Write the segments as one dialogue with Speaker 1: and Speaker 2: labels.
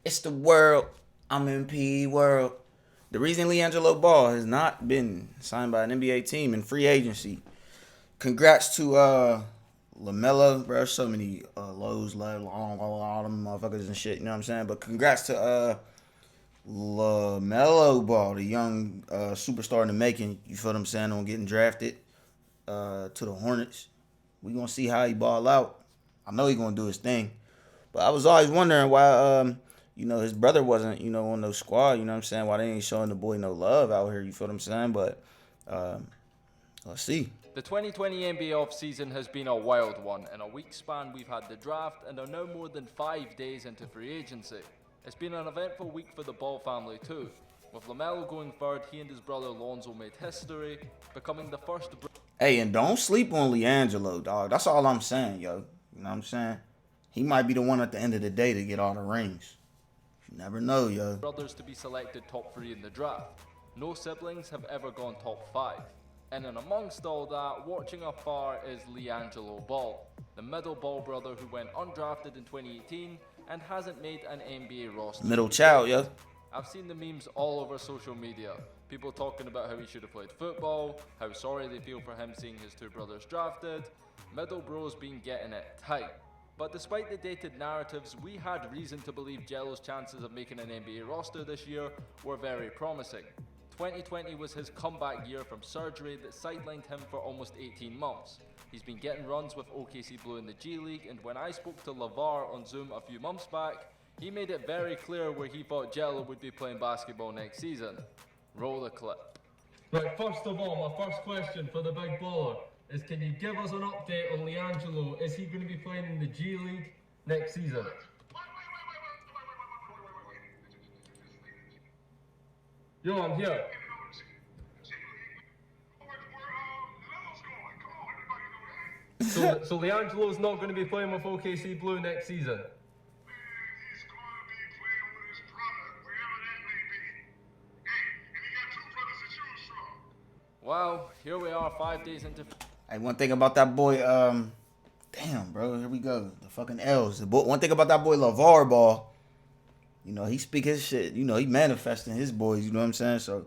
Speaker 1: It's the world. I'm in PE world. The reason LiAngelo Ball has not been signed by an NBA team in free agency. Congrats to LaMelo, bro. So many lows, all them motherfuckers and shit. You know what I'm saying? But congrats to LaMelo Ball, the young superstar in the making. You feel what I'm saying? On getting drafted to the Hornets. We gonna see how he ball out. I know he gonna do his thing. But I was always wondering why, his brother wasn't, on the squad. You know what I'm saying? Why they ain't showing the boy no love out here. You feel what I'm saying? But um, let's see.
Speaker 2: The 2020 NBA offseason has been a wild one. In a week span, we've had the draft and are now more than 5 days into free agency. It's been an eventful week for the Ball family too. With LaMelo going third, he and his brother Lonzo made history, becoming the first.
Speaker 1: Hey, and don't sleep on LiAngelo, dog. That's all I'm saying, yo. You know what I'm saying? He might be the one at the end of the day to get all the rings. You never know, yo.
Speaker 2: Brothers to be selected top 3 in the draft. No siblings have ever gone top 5. And in amongst all that, watching afar is LiAngelo Ball, the middle Ball brother who went undrafted in 2018 and hasn't made an NBA roster.
Speaker 1: Middle child, yo.
Speaker 2: I've seen the memes all over social media. People talking about how he should have played football, how sorry they feel for him seeing his two brothers drafted. Middle bro's been getting it tight. But despite the dated narratives, we had reason to believe Jello's chances of making an NBA roster this year were very promising. 2020 was his comeback year from surgery that sidelined him for almost 18 months. He's been getting runs with OKC Blue in the G League, and when I spoke to LeVar on Zoom a few months back, he made it very clear where he thought Jello would be playing basketball next season. Roll the clip.
Speaker 3: Right, first of all, my first question for the big baller is, can you give us an update on LiAngelo? Is he going to be playing in the G League next season? Yo, I'm here. So LiAngelo's not going to be playing with OKC Blue next season?
Speaker 2: Well, here we are 5 days into.
Speaker 1: Hey, one thing about that boy, damn, bro, here we go. The fucking L's. One thing about that boy LeVar Ball, he speak his shit. He manifesting his boys, you know what I'm saying? So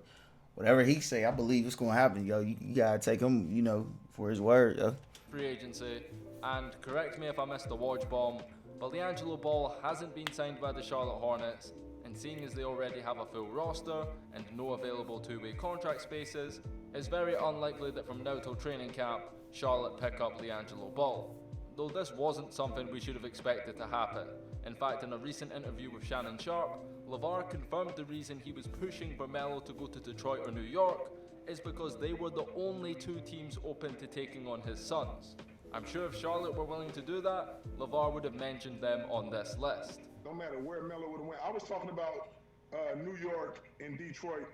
Speaker 1: whatever he say, I believe it's gonna happen, yo. You gotta take him, for his word, yo.
Speaker 2: Free agency, and correct me if I missed the watch bomb, but LiAngelo Ball hasn't been signed by the Charlotte Hornets, and seeing as they already have a full roster and no available two-way contract spaces, it's very unlikely that from now till training camp, Charlotte pick up LiAngelo Ball. Though this wasn't something we should have expected to happen. In fact, in a recent interview with Shannon Sharp, LeVar confirmed the reason he was pushing for Melo to go to Detroit or New York is because they were the only two teams open to taking on his sons. I'm sure if Charlotte were willing to do that, LeVar would have mentioned them on this list.
Speaker 4: No matter where Melo would have went. I was talking about New York and Detroit.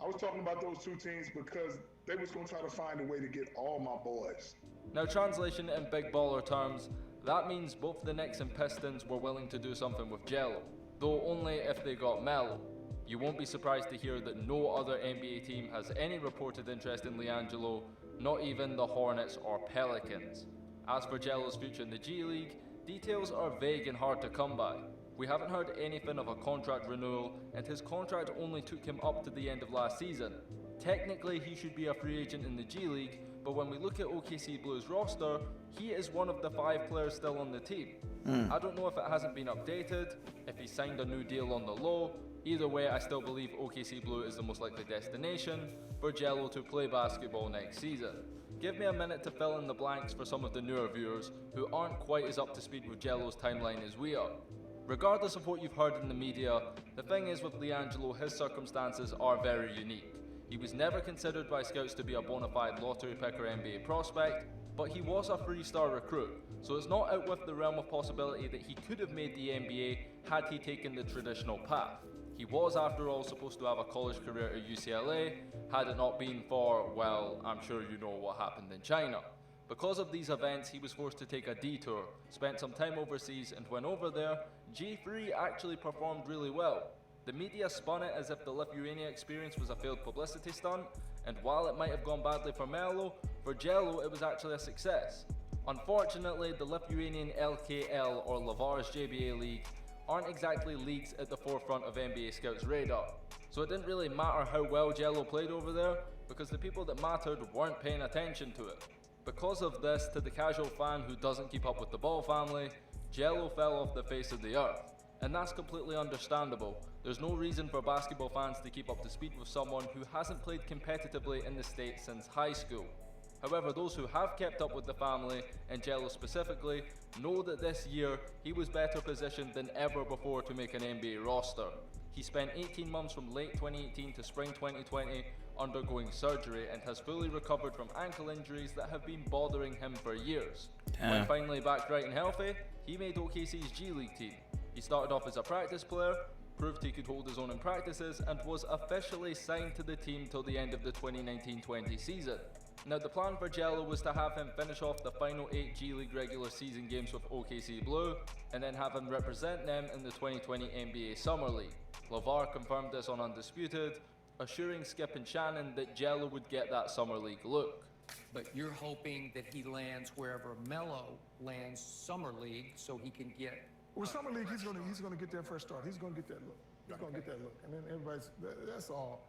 Speaker 4: I was talking about those two teams because they was going to try to find a way to get all my boys.
Speaker 2: Now, translation in big baller terms, that means both the Knicks and Pistons were willing to do something with Jello, though only if they got Melo. You won't be surprised to hear that no other NBA team has any reported interest in LiAngelo, not even the Hornets or Pelicans. As for Jello's future in the G League, details are vague and hard to come by. We haven't heard anything of a contract renewal, and his contract only took him up to the end of last season. Technically, he should be a free agent in the G League, but when we look at OKC Blue's roster, he is one of the 5 players still on the team. I don't know if it hasn't been updated, if he signed a new deal on the low. Either way, I still believe OKC Blue is the most likely destination for Jello to play basketball next season. Give me a minute to fill in the blanks for some of the newer viewers who aren't quite as up to speed with Jello's timeline as we are. Regardless of what you've heard in the media, the thing is with LiAngelo, his circumstances are very unique. He was never considered by scouts to be a bona fide lottery pick or NBA prospect, but he was a 3-star recruit, so it's not out with the realm of possibility that he could have made the NBA had he taken the traditional path. He was, after all, supposed to have a college career at UCLA, had it not been for, well, I'm sure you know what happened in China. Because of these events, he was forced to take a detour, spent some time overseas, and when over there, G3 actually performed really well. The media spun it as if the Lithuania experience was a failed publicity stunt, and while it might have gone badly for Melo, for Jello it was actually a success. Unfortunately, the Lithuanian LKL, or LeVar's JBA League, aren't exactly leagues at the forefront of NBA scouts' radar. So it didn't really matter how well Jello played over there, because the people that mattered weren't paying attention to it. Because of this, to the casual fan who doesn't keep up with the Ball family, Jello fell off the face of the earth. And that's completely understandable. There's no reason for basketball fans to keep up to speed with someone who hasn't played competitively in the States since high school. However, those who have kept up with the family, and Jello specifically, know that this year he was better positioned than ever before to make an NBA roster. He spent 18 months from late 2018 to spring 2020 undergoing surgery and has fully recovered from ankle injuries that have been bothering him for years. When finally back right and healthy, he made OKC's G League team. He started off as a practice player, proved he could hold his own in practices, and was officially signed to the team till the end of the 2019-20 season. Now the plan for Jello was to have him finish off the final 8 G League regular season games with OKC Blue, and then have him represent them in the 2020 NBA Summer League. LeVar confirmed this on Undisputed, assuring Skip and Shannon that Jello would get that Summer League look.
Speaker 5: But you're hoping that he lands wherever Melo lands Summer League so he can get...
Speaker 4: With Summer League, he's gonna get that first start. He's gonna get that look. He's gonna get that look, and then that's all.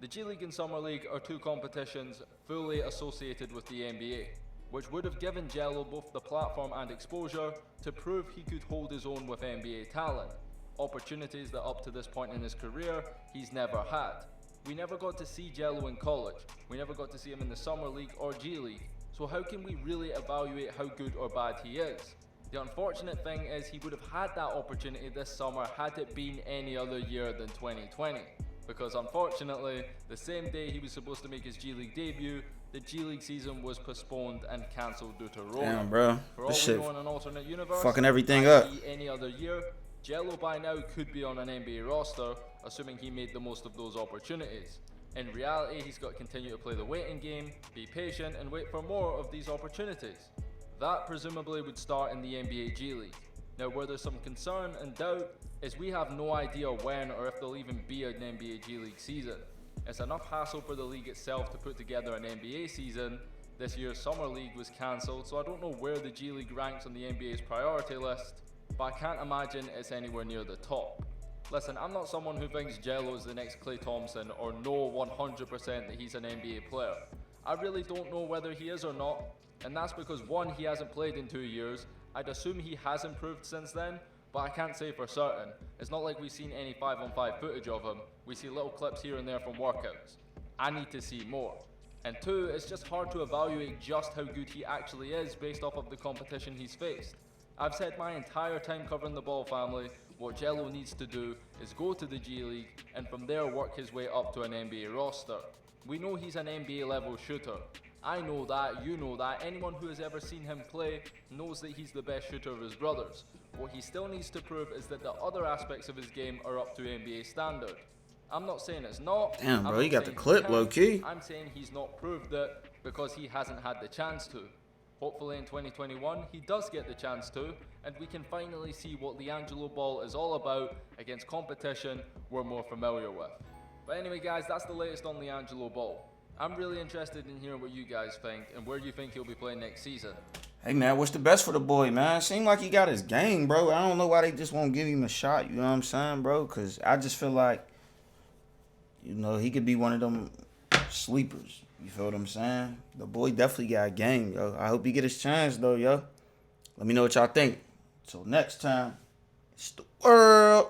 Speaker 2: The G League and Summer League are two competitions fully associated with the NBA, which would have given Jello both the platform and exposure to prove he could hold his own with NBA talent. Opportunities that up to this point in his career, he's never had. We never got to see Jello in college. We never got to see him in the Summer League or G League. So how can we really evaluate how good or bad he is? The unfortunate thing is he would have had that opportunity this summer had it been any other year than 2020. Because unfortunately, the same day he was supposed to make his G League debut, the G League season was postponed and cancelled due to Rona.
Speaker 1: Damn, bro.
Speaker 2: For all we know in an alternate universe,
Speaker 1: fucking everything up.
Speaker 2: Any other year, Jello by now could be on an NBA roster, assuming he made the most of those opportunities. In reality, he's got to continue to play the waiting game, be patient, and wait for more of these opportunities. That presumably would start in the NBA G League. Now, where there's some concern and doubt is we have no idea when or if there'll even be an NBA G League season. It's enough hassle for the league itself to put together an NBA season. This year's Summer League was cancelled, so I don't know where the G League ranks on the NBA's priority list, but I can't imagine it's anywhere near the top. Listen, I'm not someone who thinks Jello is the next Klay Thompson or know 100% that he's an NBA player. I really don't know whether he is or not, and that's because one, he hasn't played in 2 years. I'd assume he has improved since then, but I can't say for certain. It's not like we've seen any 5-on-5 footage of him. We see little clips here and there from workouts. I need to see more. And two, it's just hard to evaluate just how good he actually is based off of the competition he's faced. I've said my entire time covering the Ball family, what Jello needs to do is go to the G League and from there work his way up to an NBA roster. We know he's an NBA level shooter. I know that, you know that, anyone who has ever seen him play knows that he's the best shooter of his brothers. What he still needs to prove is that the other aspects of his game are up to NBA standard. I'm not saying it's not.
Speaker 1: Damn, bro, you got the clip low key.
Speaker 2: I'm saying he's not proved it because he hasn't had the chance to. Hopefully in 2021 he does get the chance to, and we can finally see what LiAngelo ball is all about against competition we're more familiar with. But anyway guys, that's the latest on LiAngelo ball. I'm really interested in hearing what you guys think and where you think he'll be playing next season.
Speaker 1: Hey man, what's the best for the boy, man? Seem like he got his game, bro. I don't know why they just won't give him a shot, you know what I'm saying, bro? Because I just feel like, you know, he could be one of them sleepers. You feel what I'm saying? The boy definitely got game, yo. I hope he get his chance, though, yo. Let me know what y'all think. Till next time, it's the world.